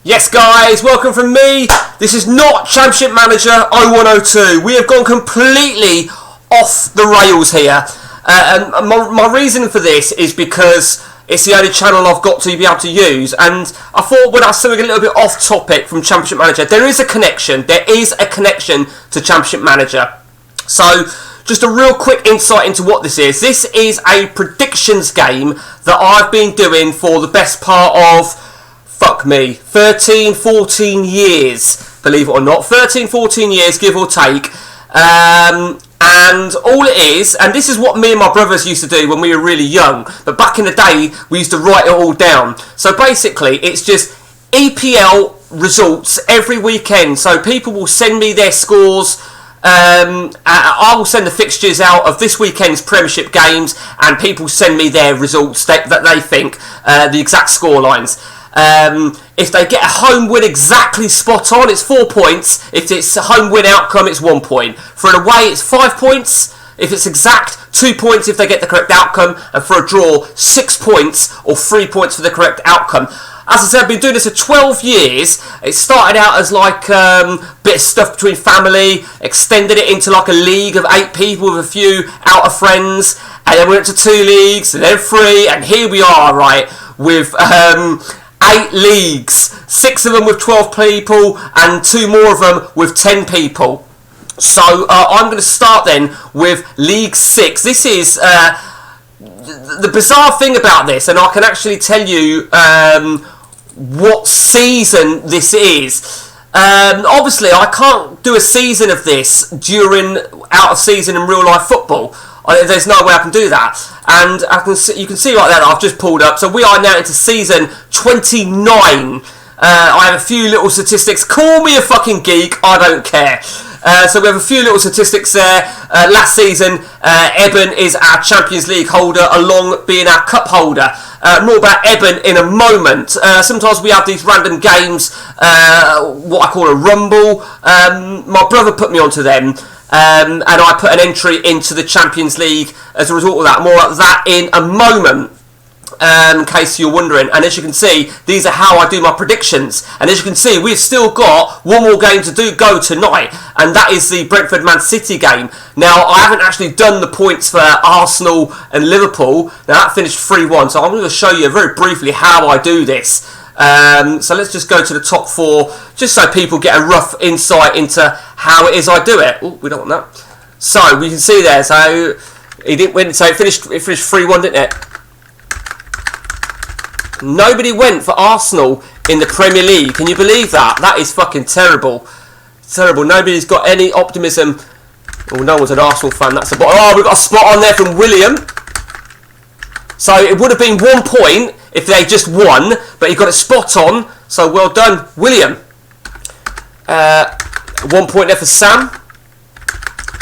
Yes guys, welcome from me. This is not Championship Manager 0102. We have gone completely off the rails here. And my reason for this is because it's the only channel I've got to be able to use. And I thought when I was something a little bit off topic from Championship Manager, there is a connection. There is a connection to Championship Manager. So, just a real quick insight into what this is. This is a predictions game that I've been doing for the best part of 13, 14 years, believe it or not. 13, 14 years, give or take. And all it is, and this is what me and my brothers used to do when we were really young, but back in the day, we used to write it all down. So basically, it's just EPL results every weekend. So people will send me their scores. I will send the fixtures out of this weekend's Premiership games, and people send me their results that they think, the exact score lines. If they get a home win exactly spot on, it's 4 points. If it's a home win outcome, it's 1 point. For an away, it's 5 points. If it's exact, 2 points if they get the correct outcome. And for a draw, 6 points or 3 points for the correct outcome. As I said, I've been doing this for 12 years. It started out as like bit of stuff between family, extended it into like a league of 8 people with a few outer friends, and then we went to 2 leagues, and then 3, and here we are, right, with 8 leagues, 6 of them with 12 people, and 2 more of them with 10 people. So I'm going to start then with League 6. This is the bizarre thing about this, and I can actually tell you what season this is. Obviously, I can't do a season of this during out of season in real life football. There's no way I can do that, and you can see right there that I've just pulled up. So we are now into season 29. I have a few little statistics. Call me a fucking geek, I don't care. So we have a few little statistics there. Last season, Eben is our Champions League holder, along being our cup holder. More about Eben in a moment. Sometimes we have these random games, what I call a rumble. My brother put me onto them. And I put an entry into the Champions League as a result of that. More of that in a moment, in case you're wondering. And as you can see, these are how I do my predictions. And as you can see, we've still got one more game to go tonight, and that is the Brentford-Man City game. Now, I haven't actually done the points for Arsenal and Liverpool. Now, that finished 3-1, so I'm going to show you very briefly how I do this. So let's just go to the top 4, just so people get a rough insight into how it is I do it. Oh, we don't want that. So we can see there. So he didn't win. So it finished 3-1, didn't it? Nobody went for Arsenal in the Premier League. Can you believe that? That is fucking terrible. Terrible. Nobody's got any optimism. Oh, no one's an Arsenal fan. That's a oh, we've got a spot on there from William. So it would have been 1 point if they just won, but he got it spot on, so well done, William. 1 point there for Sam.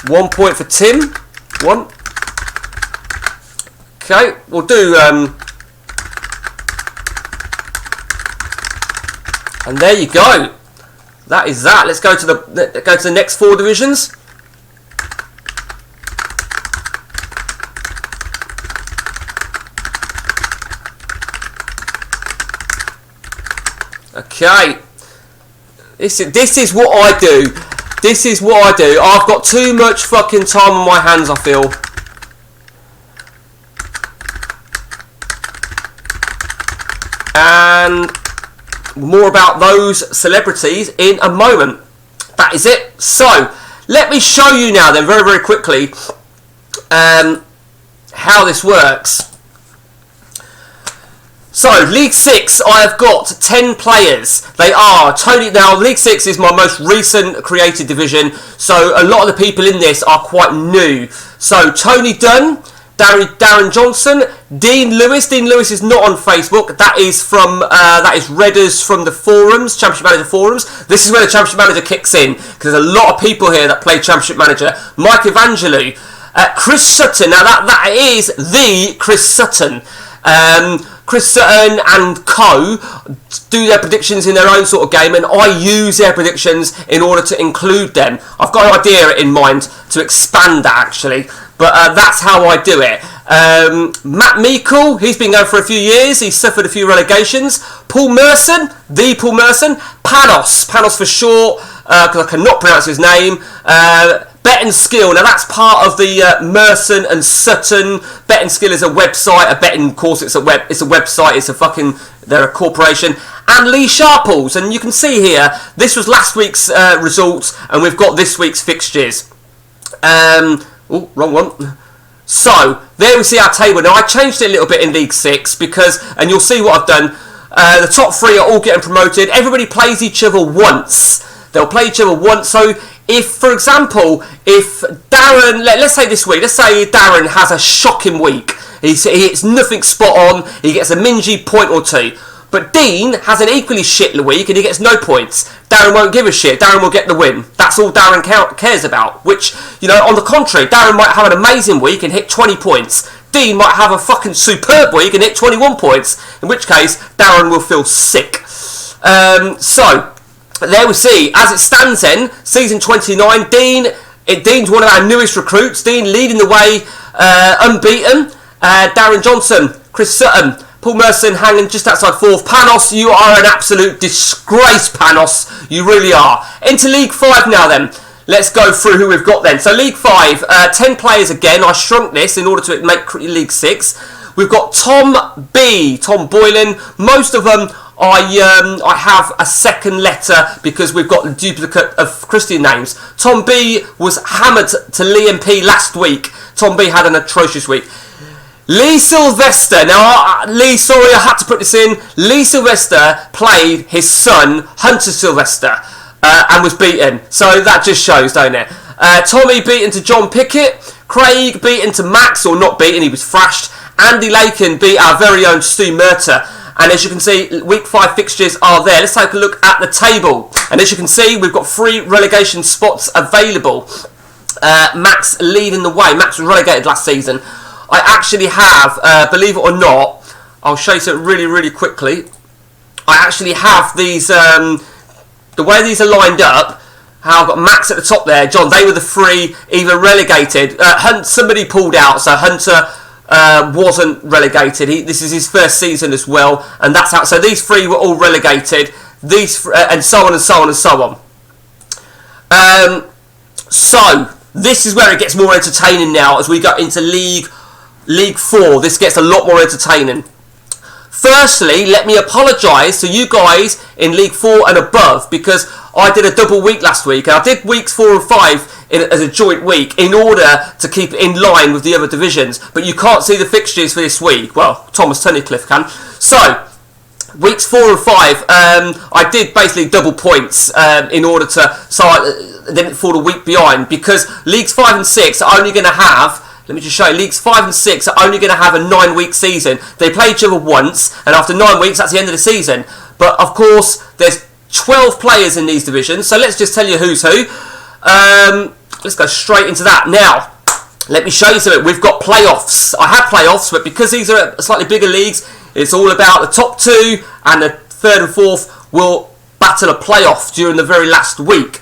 1 point for Tim. 1. Okay, we'll do. And there you go. That is that. Let's go to the next 4 divisions. Okay, this is what I do. This is what I do. I've got too much fucking time on my hands, I feel. And more about those celebrities in a moment. That is it. So, let me show you now then, very, very quickly, how this works. So, League 6, I have got 10 players. They are Tony. Now, League 6 is my most recent created division, so a lot of the people in this are quite new. So, Tony Dunn, Darren Johnson, Dean Lewis. Dean Lewis is not on Facebook. That is Redders from the forums, Championship Manager forums. This is where the Championship Manager kicks in, because there's a lot of people here that play Championship Manager. Mike Evangelou, Chris Sutton. Now, that is the Chris Sutton. Chris Sutton and co do their predictions in their own sort of game, and I use their predictions in order to include them. I've got an idea in mind to expand that, actually, but that's how I do it. Matt Meikle, he's been going for a few years. He's suffered a few relegations. Paul Merson, Panos for short, because I cannot pronounce his name. Bet and Skill, now that's part of the Merson and Sutton. Bet and Skill is a website, a betting course. It's a website. They're a corporation. And Lee Sharples, and you can see here, this was last week's results, and we've got this week's fixtures. Wrong one. So, there we see our table. Now, I changed it a little bit in League 6 because, and you'll see what I've done, the top 3 are all getting promoted. Everybody plays each other once. They'll play each other once. So, if, for example, if Darren, let's say this week, let's say Darren has a shocking week. He hits nothing spot on. He gets a mingy point or two. But Dean has an equally shit week and he gets no points. Darren won't give a shit. Darren will get the win. That's all Darren cares about. Which, on the contrary, Darren might have an amazing week and hit 20 points. Dean might have a fucking superb week and hit 21 points. In which case, Darren will feel sick. So, there we see. As it stands then, season 29, Dean's one of our newest recruits. Dean leading the way, unbeaten. Darren Johnson, Chris Sutton, Paul Merson hanging just outside 4th. Panos, you are an absolute disgrace, Panos. You really are. Into League 5 now then. Let's go through who we've got then. So League 5, 10 players again. I shrunk this in order to make League 6. We've got Tom Boylan. Most of them I have a second letter because we've got a duplicate of Christian names. Tom B was hammered to Liam P last week. Tom B had an atrocious week. Lee Sylvester. Now, Lee, sorry, I had to put this in. Lee Sylvester played his son, Hunter Sylvester, and was beaten. So that just shows, don't it? Tommy beaten to John Pickett. Craig beaten to Max, or not beaten, he was thrashed. Andy Lakin beat our very own Stu Murter. And as you can see, week 5 fixtures are there. Let's take a look at the table. And as you can see, we've got 3 relegation spots available. Max leading the way. Max was relegated last season. I actually have, believe it or not, I'll show you something really, really quickly. I actually have these, the way these are lined up, how I've got Max at the top there, John, they were the 3 either relegated. Somebody pulled out, so Hunter wasn't relegated. This is his first season as well, and that's how. So these 3 were all relegated. And so on and so on and so on. So this is where it gets more entertaining now as we go into League 4. This gets a lot more entertaining. Firstly, let me apologise to you guys in League 4 and above because I did a double week last week and I did weeks 4 and 5 as a joint week in order to keep it in line with the other divisions. But you can't see the fixtures for this week. Well, Thomas Tunnicliffe can. So, weeks 4 and 5, I did basically double points in order to, so I didn't fall a week behind because Leagues 5 and 6 are only going to have, let me just show you, Leagues 5 and 6 are only going to have a 9-week season. They play each other once, and after 9 weeks, that's the end of the season. But, of course, there's 12 players in these divisions, so let's just tell you who's who. Let's go straight into that. Now, let me show you something. We've got playoffs. I have playoffs, but because these are slightly bigger leagues, it's all about the top 2, and the 3rd and 4th will battle a playoff during the very last week.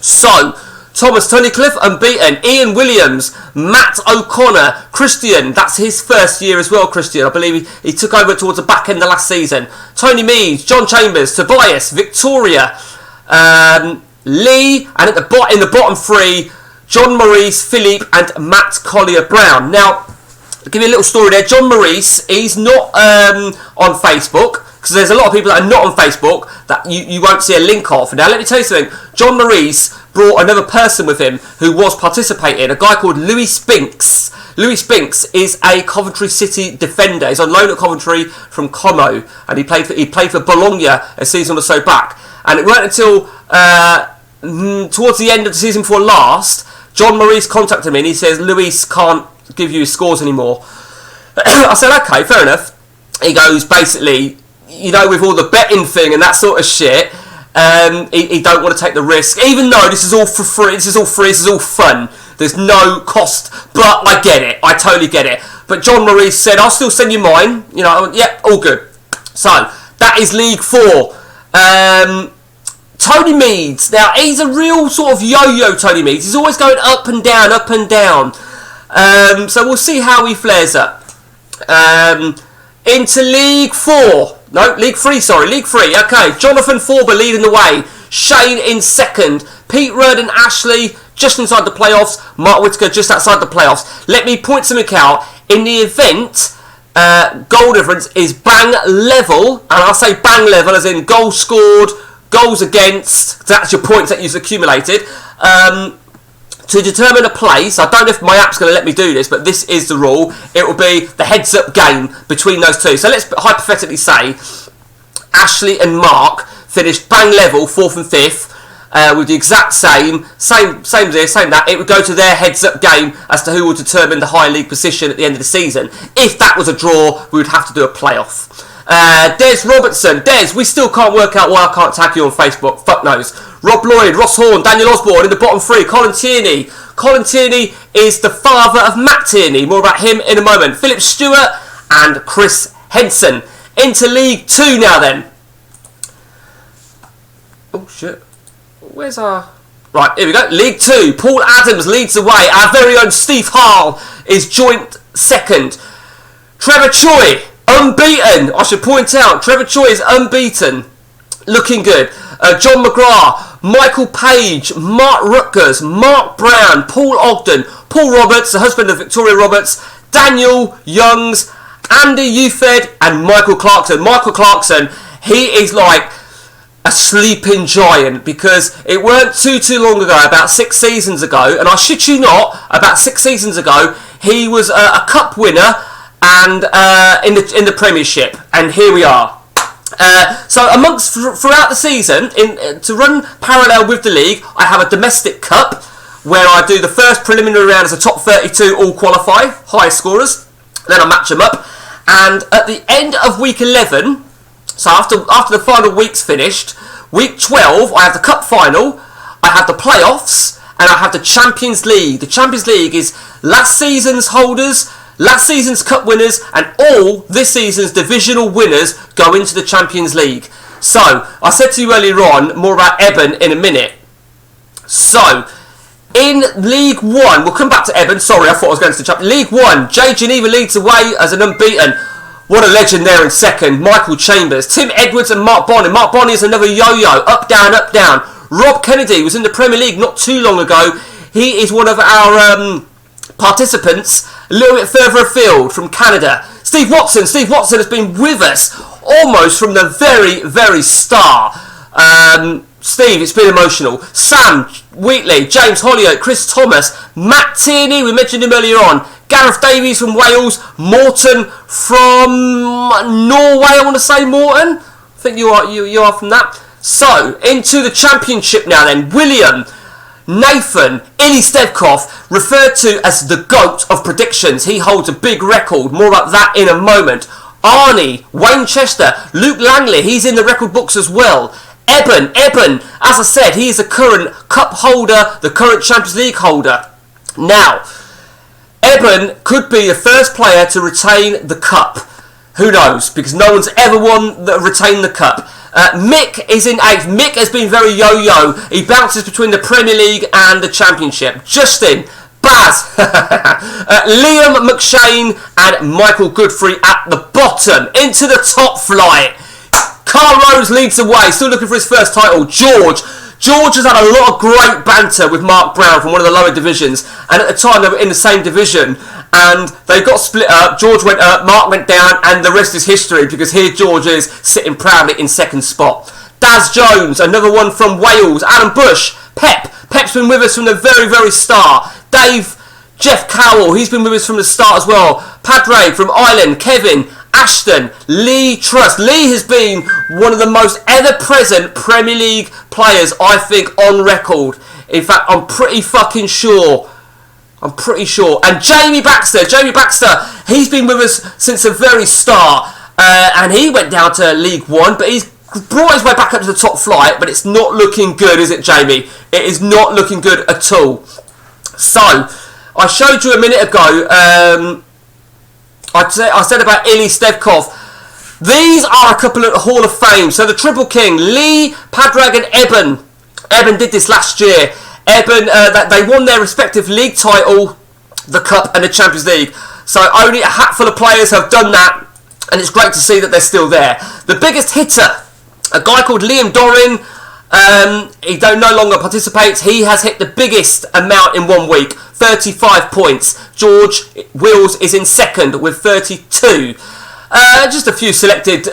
So, Thomas Tunnicliffe, unbeaten. Ian Williams, Matt O'Connor, Christian, that's his first year as well, Christian. I believe he took over towards the back end of last season. Tony Meads, John Chambers, Tobias, Victoria, Lee, and in the bottom 3, John Maurice, Philippe, and Matt Collier-Brown. Now, I'll give you a little story there. John Maurice, he's not on Facebook, because there's a lot of people that are not on Facebook that you won't see a link of. Now, let me tell you something. John Maurice brought another person with him who was participating, a guy called Louis Spinks. Louis Spinks is a Coventry City defender. He's on loan at Coventry from Como, and he played for Bologna a season or so back. And it weren't until towards the end of the season before last, John Maurice contacted me and he says, Louis can't give you his scores anymore. I said, okay, fair enough. He goes, basically, with all the betting thing and that sort of shit, he don't want to take the risk, even though this is all for free, this is all fun, there's no cost, but I get it, I totally get it. But John Maurice said, I'll still send you mine, I went, yeah, all good. So, that is League 4. Tony Meads, now he's a real sort of yo-yo Tony Meads, he's always going up and down, So we'll see how he flares up. Into League 4. No, League 3, sorry. League 3. Okay, Jonathan Forber leading the way. Shane in second. Pete Rudd and Ashley just inside the playoffs. Mark Whittaker just outside the playoffs. Let me point something out. In the event, goal difference is bang level. And I'll say bang level as in goals scored, goals against. That's your points that you've accumulated. To determine a place, I don't know if my app's going to let me do this, but this is the rule. It will be the heads-up game between those two. So let's hypothetically say Ashley and Mark finished bang level, 4th and 5th, with the exact same this, same that. It would go to their heads-up game as to who will determine the high league position at the end of the season. If that was a draw, we would have to do a playoff. Des Robertson. Des, we still can't work out why I can't tag you on Facebook. Fuck knows. Rob Lloyd, Ross Horn, Daniel Osborne in the bottom 3. Colin Tierney. Colin Tierney is the father of Matt Tierney. More about him in a moment. Philip Stewart and Chris Henson. Into League 2 now then. Oh shit. Where's our... Right, here we go. League 2. Paul Adams leads the way. Our very own Steve Harl is joint second. Trevor Choi, unbeaten. I should point out, Trevor Choi is unbeaten. Looking good. John McGrath, Michael Page, Mark Rutgers, Mark Brown, Paul Ogden, Paul Roberts, the husband of Victoria Roberts, Daniel Youngs, Andy Ufed, and Michael Clarkson. Michael Clarkson, he is like a sleeping giant, because it weren't too long ago, about 6 seasons ago, and I shit you not, about 6 seasons ago, he was a cup winner and in the Premiership, and here we are. So throughout the season, to run parallel with the league, I have a domestic cup where I do the first preliminary round as a top 32 all qualify, highest scorers, then I match them up, and at the end of week 11, so after the final week's finished, week 12 I have the cup final, I have the playoffs, and I have the Champions League. The Champions League is last season's holders, last season's cup winners, and all this season's divisional winners go into the Champions League. So, I said to you earlier on, more about Eben in a minute. So, in League 1, we'll come back to Eben, sorry, I thought I was going to the Champions League 1, Jay Geneva leads the way as an unbeaten. What a legend there in second. Michael Chambers, Tim Edwards and Mark Bonney. Mark Bonney is another yo-yo, up, down, up, down. Rob Kennedy was in the Premier League not too long ago. He is one of our participants a little bit further afield from Canada. Steve Watson has been with us almost from the very, very start. Steve, it's been emotional. Sam Wheatley, James Holyoke, Chris Thomas, Matt Tierney, we mentioned him earlier on, Gareth Davies from Wales, Morton from Norway, I want to say Morton. I think you are from that. So, into the Championship now then. William, Nathan, Illy Stevkov, referred to as the GOAT of predictions. He holds a big record. More about that in a moment. Arnie, Wayne Chester, Luke Langley, he's in the record books as well. Eben, as I said, he is the current cup holder, the current Champions League holder. Now, Eben could be the first player to retain the cup. Who knows? Because no one's ever retained the cup. Mick is in 8th. Mick has been very yo-yo. He bounces between the Premier League and the Championship. Justin, Baz, Liam McShane and Michael Godfrey at the bottom. Into the top flight. Carl Rose leads the way. Still looking for his first title. George has had a lot of great banter with Mark Brown from one of the lower divisions, and at the time they were in the same division, and they got split up. George went up, Mark went down, and the rest is history, because here George is sitting proudly in second spot. Daz Jones, another one from Wales. Alan Bush, Pep's been with us from the very, very start. Dave, Jeff Cowell, he's been with us from the start as well. Padre from Ireland, Kevin, Ashton, Lee Truss. Lee has been one of the most ever-present Premier League players, I think, on record. In fact, I'm pretty sure. And Jamie Baxter, he's been with us since the very start. And he went down to League 1, but he's brought his way back up to the top flight, but it's not looking good, is it, Jamie? It is not looking good at all. So, I showed you a minute ago, I said about Illy Stevkov. These are a couple of Hall of Fame. So the Triple King, Lee, Padraig and Eben did this last year. Eben, they won their respective league title the Cup and the Champions League. So only a hatful of players have done that, and it's great to see that they're still there. The biggest hitter, a guy called Liam Doran, he no longer participates. He has hit the biggest amount in 1 week, 35 points. George Wills is in second with 32. Just a few selected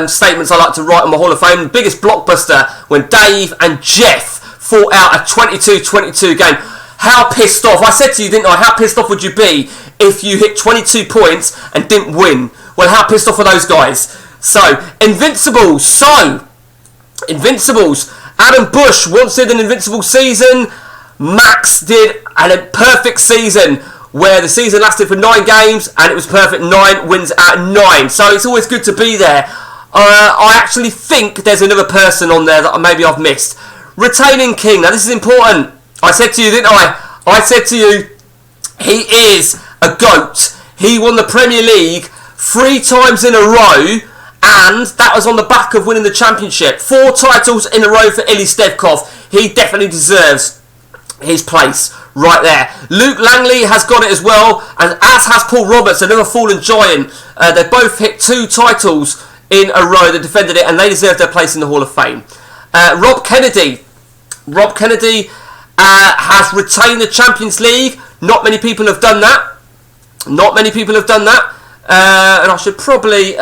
statements I like to write on my Hall of Fame. The biggest blockbuster when Dave and Jeff fought out a 22-22 game. How pissed off, I said to you, didn't I, how pissed off would you be if you hit 22 points and didn't win? Well, how pissed off are those guys? So, Invincibles. Adam Bush once did an Invincible season. Max did a perfect season where the season lasted for 9 games and it was perfect, 9 wins out of 9. So it's always good to be there. I actually think there's another person on there that maybe I've missed. Retaining King. Now this is important. I said to you, didn't I? I said to you, he is a GOAT. He won the Premier League 3 times in a row, and that was on the back of winning the Championship. 4 titles in a row for Ilya Stevkov. He definitely deserves his place right there. Luke Langley has got it as well, and as has Paul Roberts, another fallen giant. They both hit 2 titles in a row. They defended it, and they deserve their place in the Hall of Fame. Rob Kennedy has retained the Champions League. Not many people have done that. And I should probably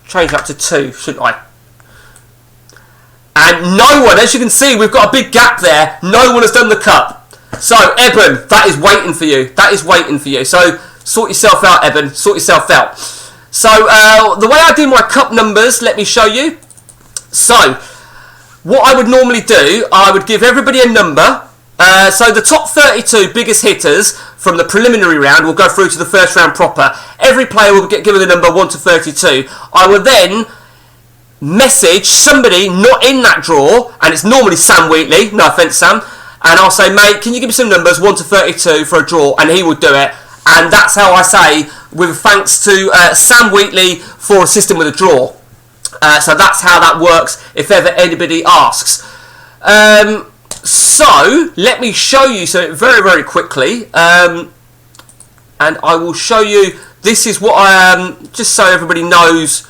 change that to 2, shouldn't I? And no one, as you can see, we've got a big gap there. No one has done the Cup. So, Eben, that is waiting for you. So, sort yourself out, Eben. Sort yourself out. So, the way I do my Cup numbers, let me show you. So, what I would normally do, I would give everybody a number. So the top 32 biggest hitters from the preliminary round will go through to the first round proper. Every player will get given a number 1 to 32. I will then message somebody not in that draw, and it's normally Sam Wheatley, no offence Sam, and I'll say, mate, can you give me some numbers 1 to 32 for a draw, and he will do it. And that's how I say, with thanks to Sam Wheatley for assisting with a draw. So that's how that works if ever anybody asks. So let me show you very, very quickly, and I will show you. This is what I just so everybody knows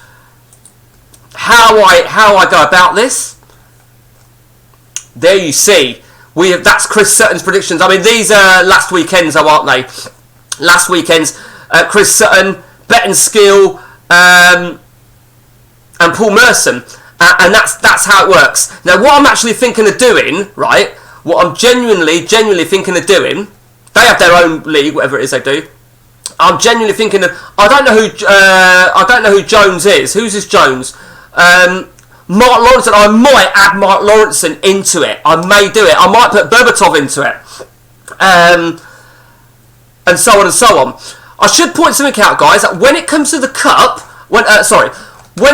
how I go about this. There you see, that's Chris Sutton's predictions. I mean, these are last weekend's, though, aren't they? Last weekend's Chris Sutton, Bettenskill, and Paul Merson. And that's how it works. Now, what I'm actually thinking of doing, right? What I'm genuinely thinking of doing. They have their own league, whatever it is they do. I'm genuinely thinking of. I don't know who Jones is. Who's this Jones? Mark Lawrenson. I might add Mark Lawrenson into it. I may do it. I might put Berbatov into it. And so on and so on. I should point something out, guys. That when it comes to the Cup, when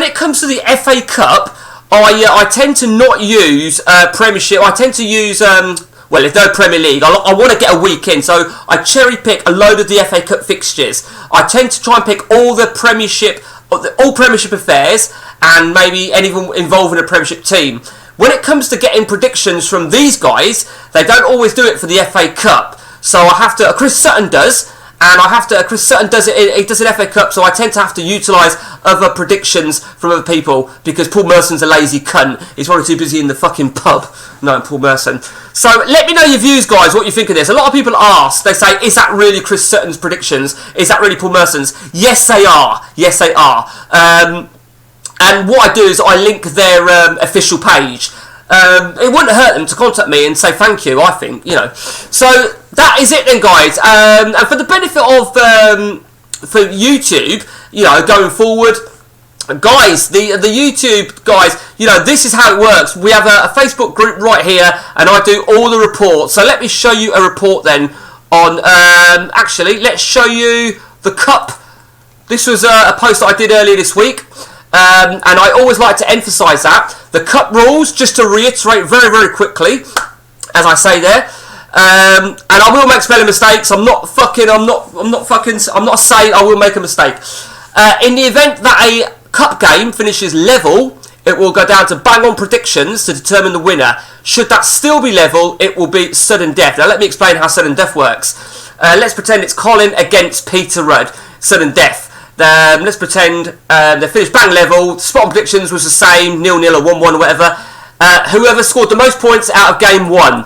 it comes to the FA Cup, I tend to not use Premiership. I tend to use, well, if no Premier League, I want to get a week in, so I cherry pick a load of the FA Cup fixtures. I tend to try and pick all Premiership affairs, and maybe anyone involving a Premiership team. When it comes to getting predictions from these guys, they don't always do it for the FA Cup. So I have to. Chris Sutton does. And Chris Sutton does it. He does an FA Cup, so I tend to have to utilise other predictions from other people because Paul Merson's a lazy cunt. He's probably too busy in the fucking pub. No, Paul Merson. So let me know your views, guys. What you think of this? A lot of people ask. They say, "Is that really Chris Sutton's predictions? Is that really Paul Merson's?" Yes, they are. Yes, they are. And what I do is I link their official page. It wouldn't hurt them to contact me and say thank you, I think, you know. So that is it then, guys. And for the benefit of for YouTube, you know, going forward, guys, the YouTube guys, you know, this is how it works. We have a Facebook group right here, and I do all the reports. So let me show you a report then on. Actually, let's show you the Cup. This was a post that I did earlier this week. And I always like to emphasise that the Cup rules, just to reiterate very, very quickly, as I say there, and I will make spelling mistakes. I'm not saying I will make a mistake. In the event that a Cup game finishes level, it will go down to bang on predictions to determine the winner. Should that still be level, it will be sudden death. Now let me explain how sudden death works. Let's pretend it's Colin against Peter Rudd. Sudden death. Let's pretend they finished bang level. Spot on predictions was the same, 0-0 or 1-1 or whatever. Whoever scored the most points out of game 1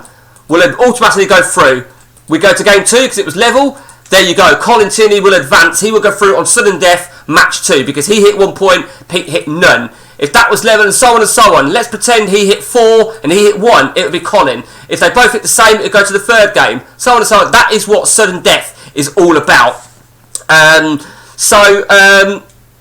will automatically go through. We go to game 2 because it was level. There you go. Colin Tierney will advance. He will go through on sudden death match 2 because he hit 1 point, Pete hit none. If that was level and so on and so on, let's pretend he hit 4 and he hit 1, it would be Colin. If they both hit the same, it would go to the 3rd game. So on and so on. That is what sudden death is all about.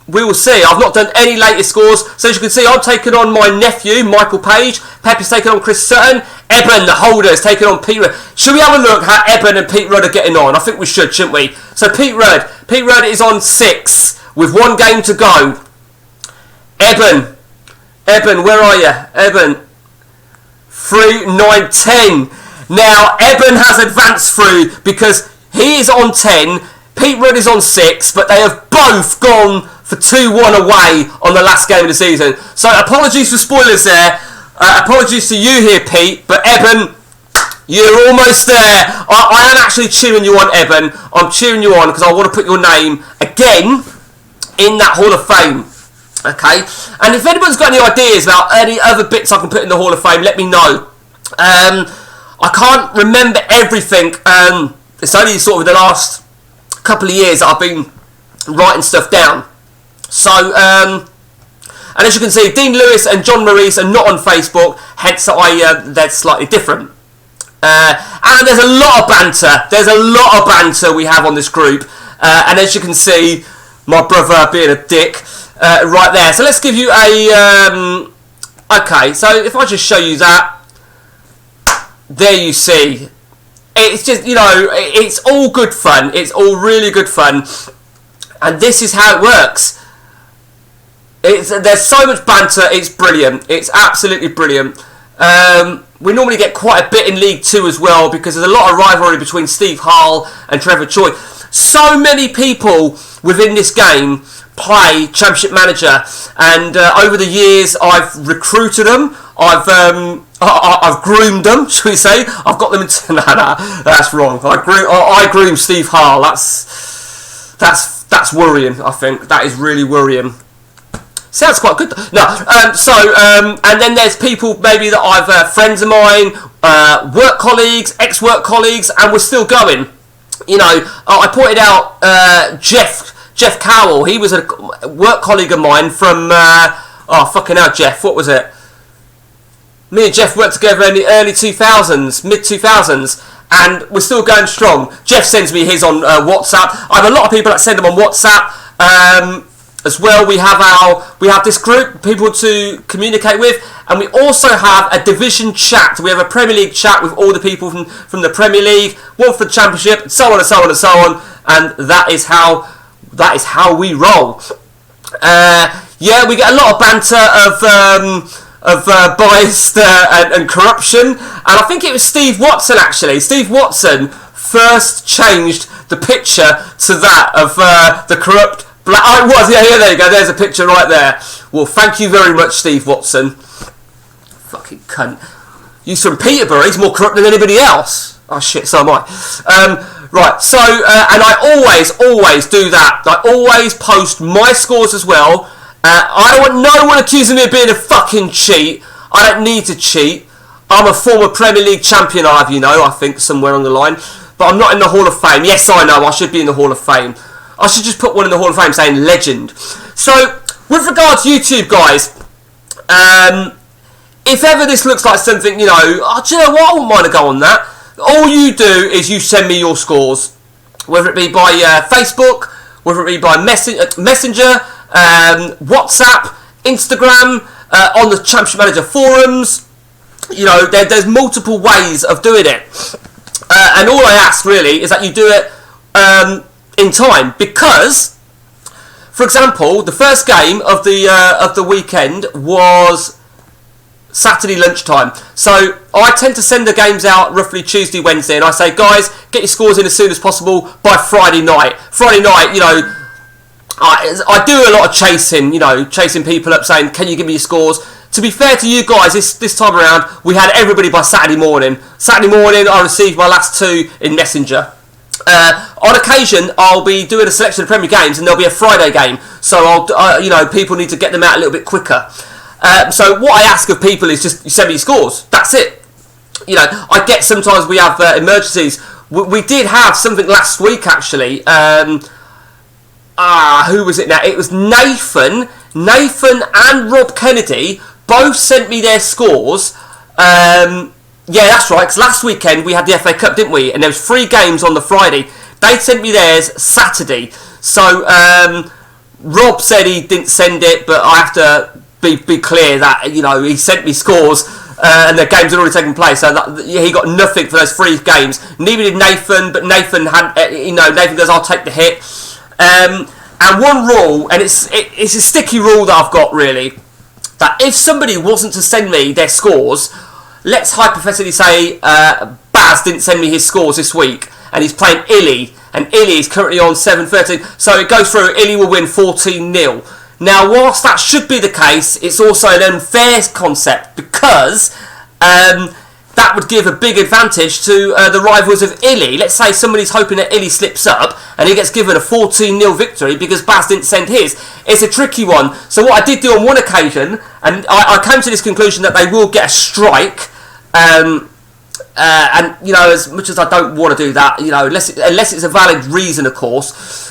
We will see. I've not done any latest scores. So as you can see, I'm taking on my nephew, Michael Page. Pep is taking on Chris Sutton. Eben, the holder, is taking on Pete Rudd. Should we have a look how Eben and Pete Rudd are getting on? I think we should, shouldn't we? So Pete Rudd is on 6 with 1 game to go. Eben, where are you? Eben, 3, 9, 10. Now, Eben has advanced through because he is on 10. Pete Rudd is on 6, but they have both gone for 2-1 away on the last game of the season. So apologies for spoilers there. Apologies to you here, Pete. But Eben, you're almost there. I am actually cheering you on, Eben. I'm cheering you on because I want to put your name again in that Hall of Fame. Okay? And if anyone's got any ideas about any other bits I can put in the Hall of Fame, let me know. I can't remember everything. It's only sort of the last couple of years that I've been writing stuff down. So, and as you can see, Dean Lewis and John Maurice are not on Facebook, hence they're slightly different. And there's a lot of banter. There's a lot of banter we have on this group. And as you can see, my brother being a dick right there. So let's give you a... okay, so if I just show you that, there you see. It's just, you know, it's all good fun. It's all really good fun. And this is how it works. There's so much banter. It's brilliant. It's absolutely brilliant. We normally get quite a bit in League 2 as well because there's a lot of rivalry between Steve Hull and Trevor Choi. So many people within this game play Championship Manager, and over the years I've recruited them. I've groomed them, shall we say? I've got them into... Nah, that's wrong. I groomed Steve Hull. That's worrying, I think. That is really worrying. Sounds quite good. No, and then there's people maybe that I've... friends of mine, work colleagues, ex-work colleagues, and we're still going. You know, I pointed out Jeff Cowell. He was a work colleague of mine from... oh, fucking hell, Jeff. What was it? Me and Jeff worked together in the early 2000s, mid-2000s, and we're still going strong. Jeff sends me his on WhatsApp. I have a lot of people that send them on WhatsApp as well. We have this group, people to communicate with, and we also have a division chat. We have a Premier League chat with all the people from the Premier League, one for the Championship, and so on and so on and so on, and that is how we roll. Yeah, we get a lot of banter of bias and corruption, and I think it was Steve Watson actually. Steve Watson first changed the picture to that of the corrupt black... Oh, it was, yeah, there you go, there's a picture right there. Well, thank you very much, Steve Watson. Fucking cunt. He's from Peterborough, he's more corrupt than anybody else. Oh shit, so am I. Right, so, and I always do that. I always post my scores as well. I don't want no one accusing me of being a fucking cheat. I don't need to cheat. I'm a former Premier League champion, I think, somewhere on the line. But I'm not in the Hall of Fame. Yes, I know, I should be in the Hall of Fame. I should just put one in the Hall of Fame saying legend. So, with regards to YouTube, guys, if ever this looks like something, do you know what, I wouldn't mind to go on that. All you do is you send me your scores. Whether it be by Facebook, whether it be by Messenger, WhatsApp, Instagram, on the Championship Manager forums. You know, there's multiple ways of doing it. And all I ask really is that you do it in time, because, for example, the first game of the weekend was Saturday lunchtime. So I tend to send the games out roughly Tuesday, Wednesday, and I say, guys, get your scores in as soon as possible by Friday night. Friday night, I do a lot of chasing, chasing people up, saying, "Can you give me your scores?" To be fair to you guys, this time around, we had everybody by Saturday morning. Saturday morning, I received my last 2 in Messenger. On occasion, I'll be doing a selection of Premier games, and there'll be a Friday game. So people need to get them out a little bit quicker. So what I ask of people is just you send me your scores. That's it. I get sometimes we have emergencies. We did have something last week actually. Who was it now? It was Nathan and Rob Kennedy both sent me their scores. Yeah, that's right, because last weekend we had the FA Cup, didn't we? And there was 3 games on the Friday. They sent me theirs Saturday. So Rob said he didn't send it, but I have to be clear that he sent me scores and the games had already taken place. So he got nothing for those 3 games. Neither did Nathan, but Nathan had Nathan goes, "I'll take the hit." And one rule, and it's a sticky rule that I've got really, that if somebody wasn't to send me their scores, let's hypothetically say Baz didn't send me his scores this week, and he's playing Illy, and Illy is currently on 7-13, so it goes through, Illy will win 14-0. Now, whilst that should be the case, it's also an unfair concept, because that would give a big advantage to the rivals of Illy. Let's say somebody's hoping that Illy slips up and he gets given a 14-0 victory because Baz didn't send his. It's a tricky one. So what I did do on one occasion, and I came to this conclusion that they will get a strike, and as much as I don't want to do that, unless it's a valid reason, of course.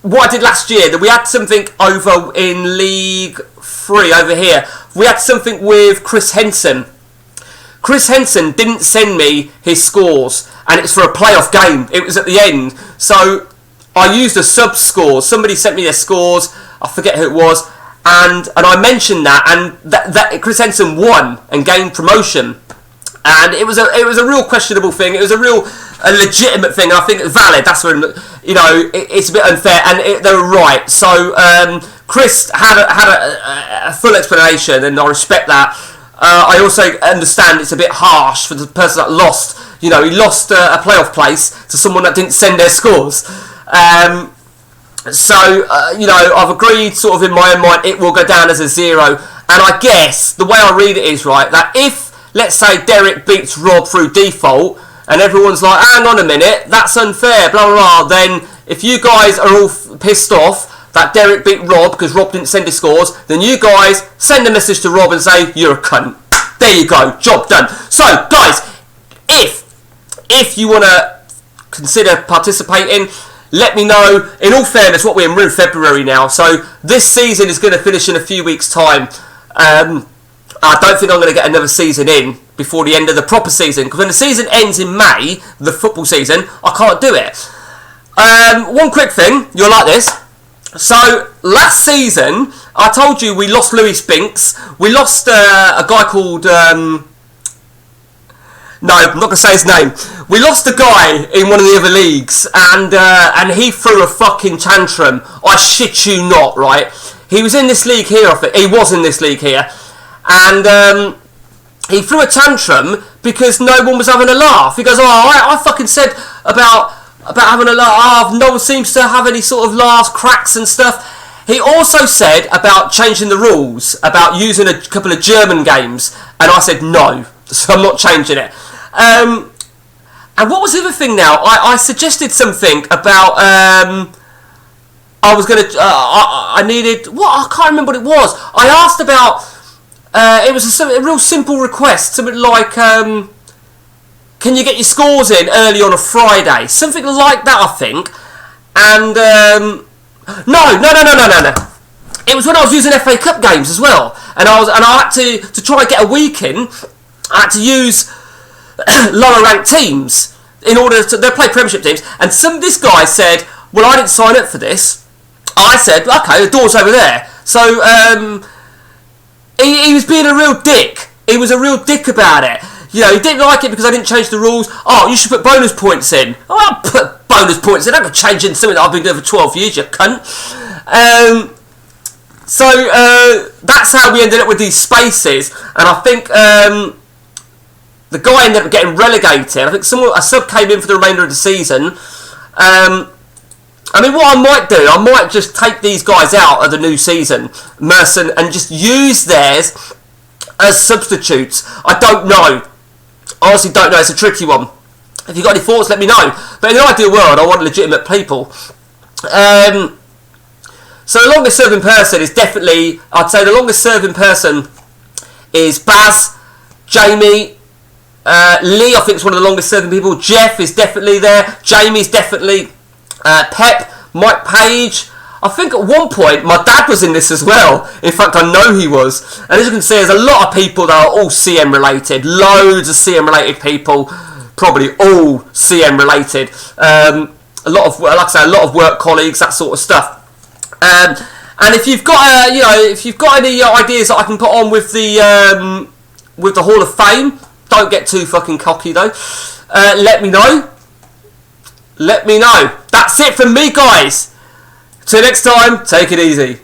What I did last year, that we had something over in League 3 over here. We had something with Chris Henson. Chris Henson didn't send me his scores, and it's for a playoff game. It was at the end. So I used a sub score. Somebody sent me their scores. I forget who it was. And I mentioned that, and that Chris Henson won and gained promotion. And it was a real questionable thing. It was a legitimate thing. I think it's valid. That's when it's a bit unfair, and they were right. So Chris had a full explanation, and I respect that. I also understand it's a bit harsh for the person that lost. He lost a playoff place to someone that didn't send their scores. I've agreed, sort of in my own mind, it will go down as a 0. And I guess the way I read it is right that if, let's say, Derek beats Rob through default, and everyone's like, hang on a minute, that's unfair, blah, blah, blah, then if you guys are all pissed off that Derek beat Rob because Rob didn't send his scores, then you guys send a message to Rob and say, you're a cunt. There you go, job done. So, guys, if you want to consider participating, let me know. In all fairness, we're in February now, so this season is going to finish in a few weeks' time. I don't think I'm going to get another season in before the end of the proper season, because when the season ends in May, the football season, I can't do it. One quick thing, you'll like this. So, last season, I told you we lost Louis Spinks. We lost a guy called... No, I'm not going to say his name. We lost a guy in one of the other leagues, and he threw a fucking tantrum. I shit you not, right? He was in this league here, I think. He was in this league here. And he threw a tantrum because no one was having a laugh. He goes, I fucking said about having a laugh. No one seems to have any sort of laughs, cracks and stuff. He also said about changing the rules, about using a couple of German games. And I said, no, so I'm not changing it. And what was the other thing now? I suggested something about... I was going to... I needed... What? I can't remember what it was. I asked about... it was a real simple request. Something like... can you get your scores in early on a Friday? Something like that, I think. And... No. It was when I was using FA Cup games as well. And I had to try and get a week in. I had to use... lower ranked teams in order to... They play Premiership teams, and this guy said, well, I didn't sign up for this. I said, okay, the door's over there. So he was being a real dick. He was a real dick about it. He didn't like it because I didn't change the rules. Oh, you should put bonus points in. Oh, I'll put bonus points in. I'm not changing something that I've been doing for 12 years, you cunt. That's how we ended up with these spaces, and I think the guy ended up getting relegated. I think a sub came in for the remainder of the season. I mean, what I might do, I might just take these guys out of the new season, Merson, and just use theirs as substitutes. I don't know. I honestly don't know. It's a tricky one. If you've got any thoughts, let me know. But in the ideal world, I want legitimate people. So the longest serving person is definitely, I'd say the longest serving person is Baz, Jamie, Lee, I think is one of the longest serving people. Jeff is definitely there. Jamie's definitely. Pep, Mike Page. I think at one point my dad was in this as well. In fact, I know he was. And as you can see, there's a lot of people that are all CM related. Loads of CM related people. Probably all CM related. A lot of, like I say, a lot of work colleagues, that sort of stuff. And if you've got, if you've got any ideas that I can put on with the Hall of Fame, don't get too fucking cocky though. Let me know. Let me know. That's it from me, guys. Till next time, take it easy.